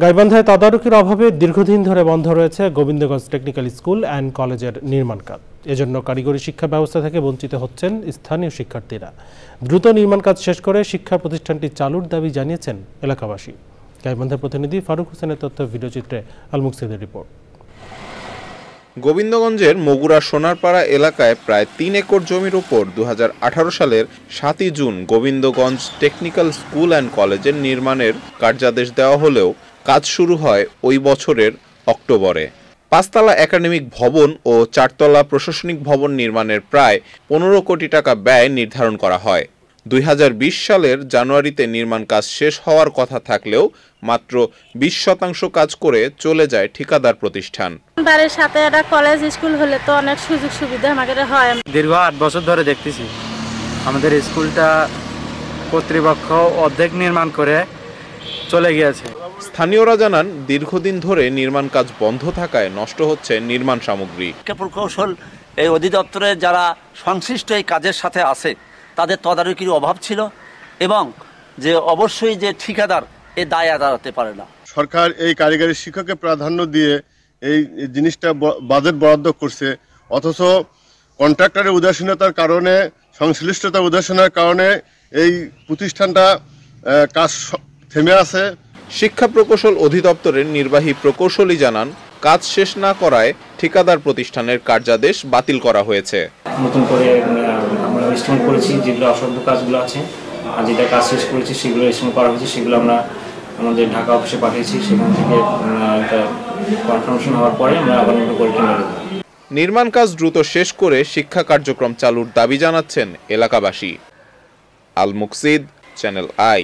গাইবান্ধায় তদারকির অভাবে দীর্ঘদিন ধরে বন্ধ রয়েছে গোবিন্দগঞ্জ টেকনিক্যাল স্কুল অ্যান্ড কলেজের নির্মাণ কাজ। এজন্য কারিগরি শিক্ষা ব্যবস্থা থেকে বঞ্চিত হচ্ছেন স্থানীয় শিক্ষার্থীরা। দ্রুত নির্মাণ কাজ শেষ করে শিক্ষা প্রতিষ্ঠানটি চালুর দাবি জানিয়েছেন এলাকাবাসী। গাইবান্ধার প্রতিনিধি ফারুক হোসেনের তথ্য, ভিডিওচিত্রে আল মুকসিদের রিপোর্ট। গোবিন্দগঞ্জের মগুরা সোনারপাড়া এলাকায় প্রায় ৩ একর জমির উপর ২০১৮ সালের ৭ই June Gobindaganj technical school and কলেজের নির্মাণের কার্যাদেশ দেওয়া হলেও কাজ শুরু হয় ওই বছরের অক্টোবরে। ৫ তলা একাডেমিক ভবন ও ৪ তলা প্রশাসনিক ভবন নির্মাণের প্রায় ১৫ কোটি টাকা ব্যয় নির্ধারণ করা হয়। ২০২০ সালের জানুয়ারিতে নির্মাণ কাজ শেষ হওয়ার কথা থাকলেও মাত্র ২০% কাজ করে চলে যায় ঠিকাদার প্রতিষ্ঠান। বাড়ির সাথে একটা কলেজ স্কুল হলে তো অনেক সুযোগ সুবিধা আমাদের হয়। দীর্ঘ ৮ বছর ধরে দেখতেছি আমাদের স্কুলটা কর্তৃপক্ষ অর্ধেক নির্মাণ করে চলে গিয়েছে। স্থানীয়রা জানান, দীর্ঘদিন ধরে নির্মাণ কাজ বন্ধ থাকায় নষ্ট হচ্ছে নির্মাণ সামগ্রী। শিক্ষা প্রকৌশল এই অধিদপ্তরে যারা সংশ্লিষ্ট এই কাজের সাথে আছে তাদের তদারকির অভাব ছিল এবং যে অবশ্যই যে ঠিকাদার এ দায় আদায় হতে পারে না। সরকার এই কারিগরি শিক্ষাকে প্রাধান্য দিয়ে এই জিনিসটা বাজেট বরাদ্দ করছে, অথচ কন্ট্রাক্টরের উদাসীনতার কারণে, সংশ্লিষ্টতার উদাসীনতার কারণে এই প্রতিষ্ঠানটা কাজ থেমে আছে। শিক্ষা প্রকৌশল অধিদপ্তরের নির্বাহী প্রকৌশলী জানান, কাজ শেষ না করায় ঠিকাদার প্রতিষ্ঠানের কার্যাদেশ বাতিল করা হয়েছে। নতুন করে আমরা এস্টিমেট করেছি, যেগুলো অসংখ্য কাজগুলো আছে আর যেটা কাজ শেষ করেছি সেগুলো এস্টিমেট করা হয়েছে, সেগুলো আমরা আমাদের ঢাকা অফিসে পাঠিয়েছি। সেখান থেকে একটা কনফার্মেশন হওয়ার পরে আমরা আবার পরীক্ষা নেব। নির্মাণ কাজ দ্রুত শেষ করে শিক্ষা কার্যক্রম চালুর দাবি জানাচ্ছেন এলাকাবাসী। আল মুকসিদ, চ্যানেল আই।